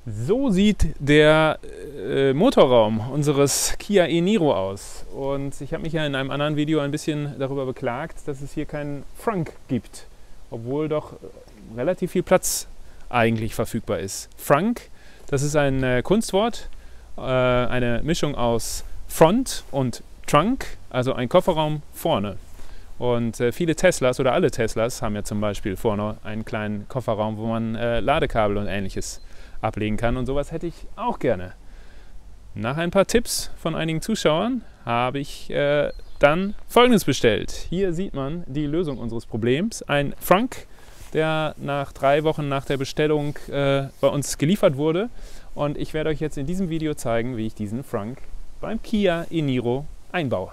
So sieht der Motorraum unseres Kia e-Niro aus. Und ich habe mich ja in einem anderen Video ein bisschen darüber beklagt, dass es hier keinen Frunk gibt, obwohl doch relativ viel Platz eigentlich verfügbar ist. Frunk, das ist ein Kunstwort, eine Mischung aus Front und Trunk, also ein Kofferraum vorne. Und viele Teslas oder alle Teslas haben ja zum Beispiel vorne einen kleinen Kofferraum, wo man Ladekabel und Ähnliches ablegen kann. Und sowas hätte ich auch gerne. Nach ein paar Tipps von einigen Zuschauern habe ich dann Folgendes bestellt. Hier sieht man die Lösung unseres Problems. Ein Frunk, der nach 3 Wochen nach der Bestellung bei uns geliefert wurde. Und ich werde euch jetzt in diesem Video zeigen, wie ich diesen Frunk beim Kia e-Niro einbaue.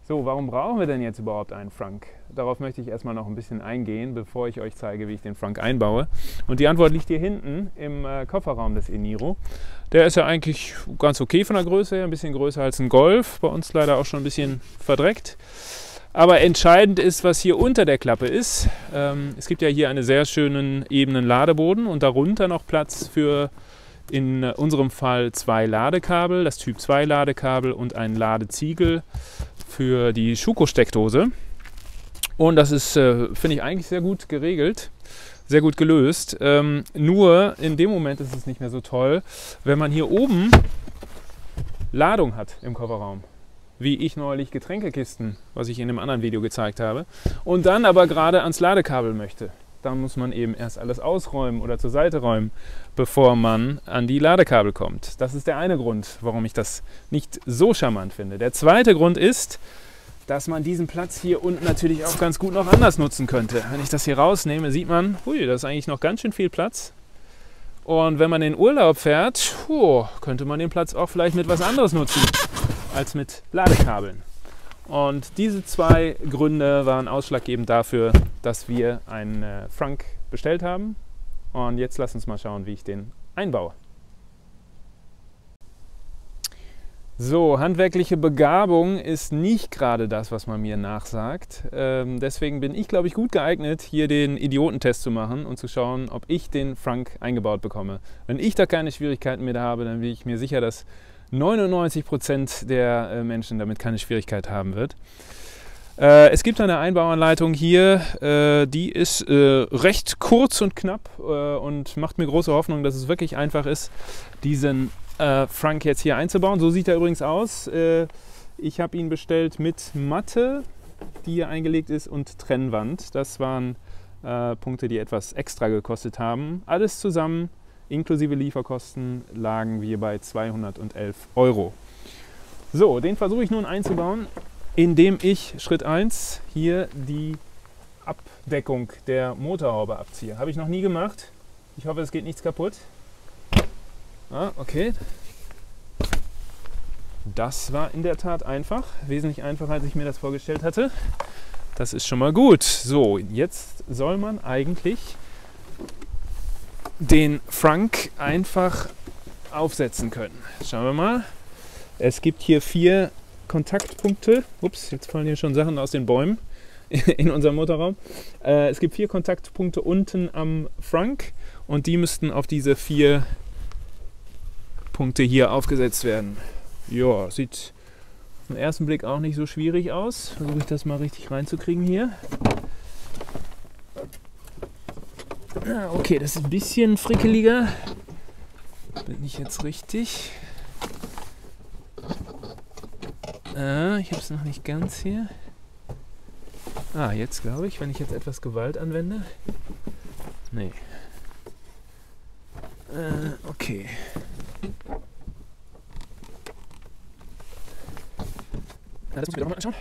So, warum brauchen wir denn jetzt überhaupt einen Frunk? Darauf möchte ich erstmal noch ein bisschen eingehen, bevor ich euch zeige, wie ich den Frunk einbaue. Und die Antwort liegt hier hinten im Kofferraum des e-Niro. Der ist ja eigentlich ganz okay von der Größe her, ein bisschen größer als ein Golf, bei uns leider auch schon ein bisschen verdreckt. Aber entscheidend ist, was hier unter der Klappe ist. Es gibt ja hier einen sehr schönen ebenen Ladeboden und darunter noch Platz für in unserem Fall 2 Ladekabel, das Typ 2 Ladekabel und ein Ladeziegel für die Schuko-Steckdose. Und das ist, finde ich, eigentlich sehr gut geregelt, sehr gut gelöst. Nur in dem Moment ist es nicht mehr so toll, wenn man hier oben Ladung hat im Kofferraum. Wie ich neulich Getränkekisten, was ich in einem anderen Video gezeigt habe. Und dann aber gerade ans Ladekabel möchte. Dann muss man eben erst alles ausräumen oder zur Seite räumen, bevor man an die Ladekabel kommt. Das ist der eine Grund, warum ich das nicht so charmant finde. Der zweite Grund ist, dass man diesen Platz hier unten natürlich auch ganz gut noch anders nutzen könnte. Wenn ich das hier rausnehme, sieht man, hui, das ist eigentlich noch ganz schön viel Platz. Und wenn man in Urlaub fährt, könnte man den Platz auch vielleicht mit was anderes nutzen als mit Ladekabeln. Und diese 2 Gründe waren ausschlaggebend dafür, dass wir einen Frunk bestellt haben. Und jetzt lasst uns mal schauen, wie ich den einbaue. So, handwerkliche Begabung ist nicht gerade das, was man mir nachsagt. Deswegen bin ich, glaube ich, gut geeignet, hier den Idiotentest zu machen und zu schauen, ob ich den Frunk eingebaut bekomme. Wenn ich da keine Schwierigkeiten mit habe, dann bin ich mir sicher, dass 99% der Menschen damit keine Schwierigkeit haben wird. Es gibt eine Einbauanleitung hier, die ist recht kurz und knapp und macht mir große Hoffnung, dass es wirklich einfach ist, diesen Frunk jetzt hier einzubauen. So sieht er übrigens aus. Ich habe ihn bestellt mit Matte, die hier eingelegt ist, und Trennwand. Das waren Punkte, die etwas extra gekostet haben. Alles zusammen, inklusive Lieferkosten, lagen wir bei 211 €. So, den versuche ich nun einzubauen, indem ich Schritt 1 hier die Abdeckung der Motorhaube abziehe. Habe ich noch nie gemacht. Ich hoffe, es geht nichts kaputt. Ah, okay. Das war in der Tat einfach. Wesentlich einfacher, als ich mir das vorgestellt hatte. Das ist schon mal gut. So, jetzt soll man eigentlich den Frunk einfach aufsetzen können. Schauen wir mal. Es gibt hier 4 Kontaktpunkte. Ups, jetzt fallen hier schon Sachen aus den Bäumen in unserem Motorraum. Es gibt 4 Kontaktpunkte unten am Frunk und die müssten auf diese 4 Punkte hier aufgesetzt werden. Ja, sieht auf den ersten Blick auch nicht so schwierig aus. Versuche ich das mal richtig reinzukriegen hier. Okay, das ist ein bisschen frickeliger. Bin ich jetzt richtig? Ich habe es noch nicht ganz hier. Jetzt glaube ich, wenn ich jetzt etwas Gewalt anwende. Nee. Okay. Das muss ich mir doch mal anschauen.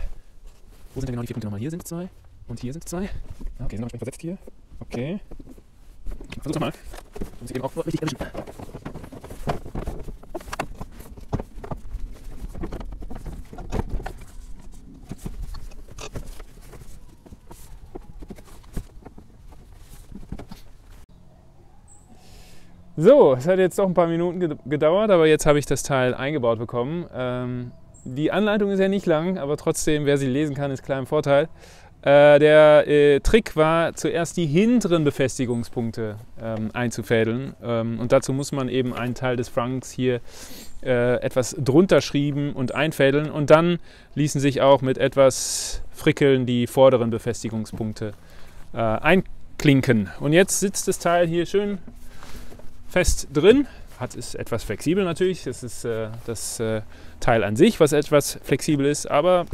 Wo sind denn genau die 4 Punkte nochmal? Hier sind 2 und hier sind 2. Okay, sind noch versetzt hier. Okay. Versuch's nochmal. Muss ich eben auch richtig erwischen. So, es hat jetzt doch ein paar Minuten gedauert, aber jetzt habe ich das Teil eingebaut bekommen. Die Anleitung ist ja nicht lang, aber trotzdem, wer sie lesen kann, ist klar im Vorteil. Der Trick war, zuerst die hinteren Befestigungspunkte einzufädeln. Und dazu muss man eben einen Teil des Franks hier etwas drunter schrieben und einfädeln. Und dann ließen sich auch mit etwas Frickeln die vorderen Befestigungspunkte einklinken. Und jetzt sitzt das Teil hier schön fest drin. Ist etwas flexibel natürlich. Das ist das Teil an sich, was etwas flexibel ist. Aber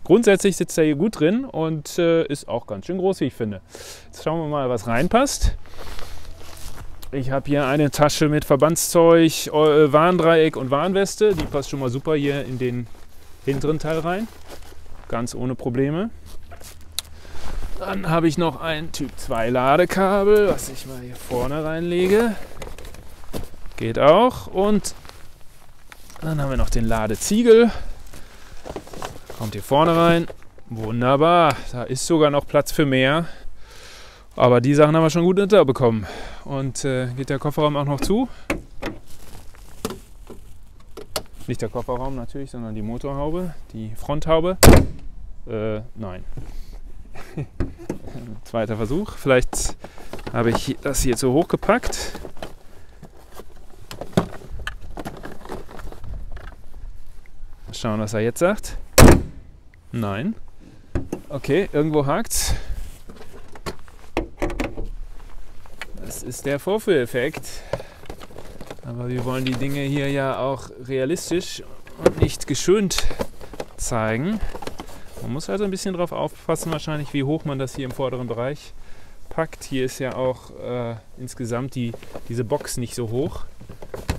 grundsätzlich sitzt er hier gut drin und ist auch ganz schön groß, wie ich finde. Jetzt schauen wir mal, was reinpasst. Ich habe hier eine Tasche mit Verbandszeug, Warndreieck und Warnweste. Die passt schon mal super hier in den hinteren Teil rein. Ganz ohne Probleme. Dann habe ich noch ein Typ 2 Ladekabel, was ich mal hier vorne reinlege. Geht auch. Und dann haben wir noch den Ladeziegel. Kommt hier vorne rein. Wunderbar. Da ist sogar noch Platz für mehr. Aber die Sachen haben wir schon gut unterbekommen. Und geht der Kofferraum auch noch zu? Nicht der Kofferraum natürlich, sondern die Motorhaube, die Fronthaube. Nein. Zweiter Versuch. Vielleicht habe ich das hier zu hoch gepackt. Mal schauen, was er jetzt sagt. Nein. Okay, irgendwo hakt's. Das ist der Vorführeffekt. Aber wir wollen die Dinge hier ja auch realistisch und nicht geschönt zeigen. Man muss also ein bisschen drauf aufpassen, wahrscheinlich, wie hoch man das hier im vorderen Bereich packt. Hier ist ja auch insgesamt diese Box nicht so hoch.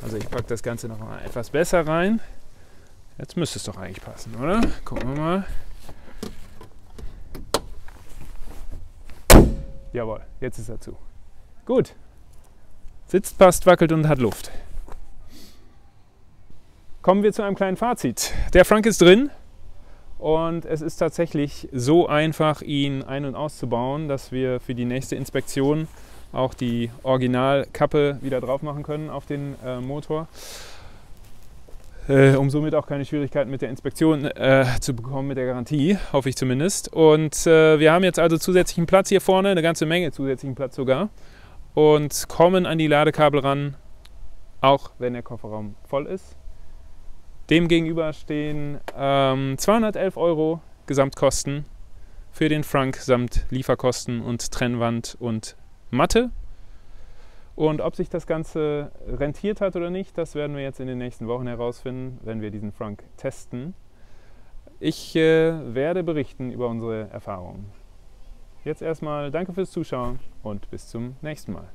Also ich packe das Ganze noch mal etwas besser rein. Jetzt müsste es doch eigentlich passen, oder? Gucken wir mal. Jawohl, jetzt ist er zu. Gut. Sitzt, passt, wackelt und hat Luft. Kommen wir zu einem kleinen Fazit. Der Frank ist drin und es ist tatsächlich so einfach, ihn ein- und auszubauen, dass wir für die nächste Inspektion auch die Originalkappe wieder drauf machen können auf den Motor. Um somit auch keine Schwierigkeiten mit der Inspektion zu bekommen, mit der Garantie, hoffe ich zumindest. Und wir haben jetzt also zusätzlichen Platz hier vorne, eine ganze Menge zusätzlichen Platz sogar. Und kommen an die Ladekabel ran, auch wenn der Kofferraum voll ist. Dem gegenüber stehen 211 € Gesamtkosten für den Frank samt Lieferkosten und Trennwand und Matte. Und ob sich das Ganze rentiert hat oder nicht, das werden wir jetzt in den nächsten Wochen herausfinden, wenn wir diesen Frank testen. Ich werde berichten über unsere Erfahrungen. Jetzt erstmal danke fürs Zuschauen und bis zum nächsten Mal.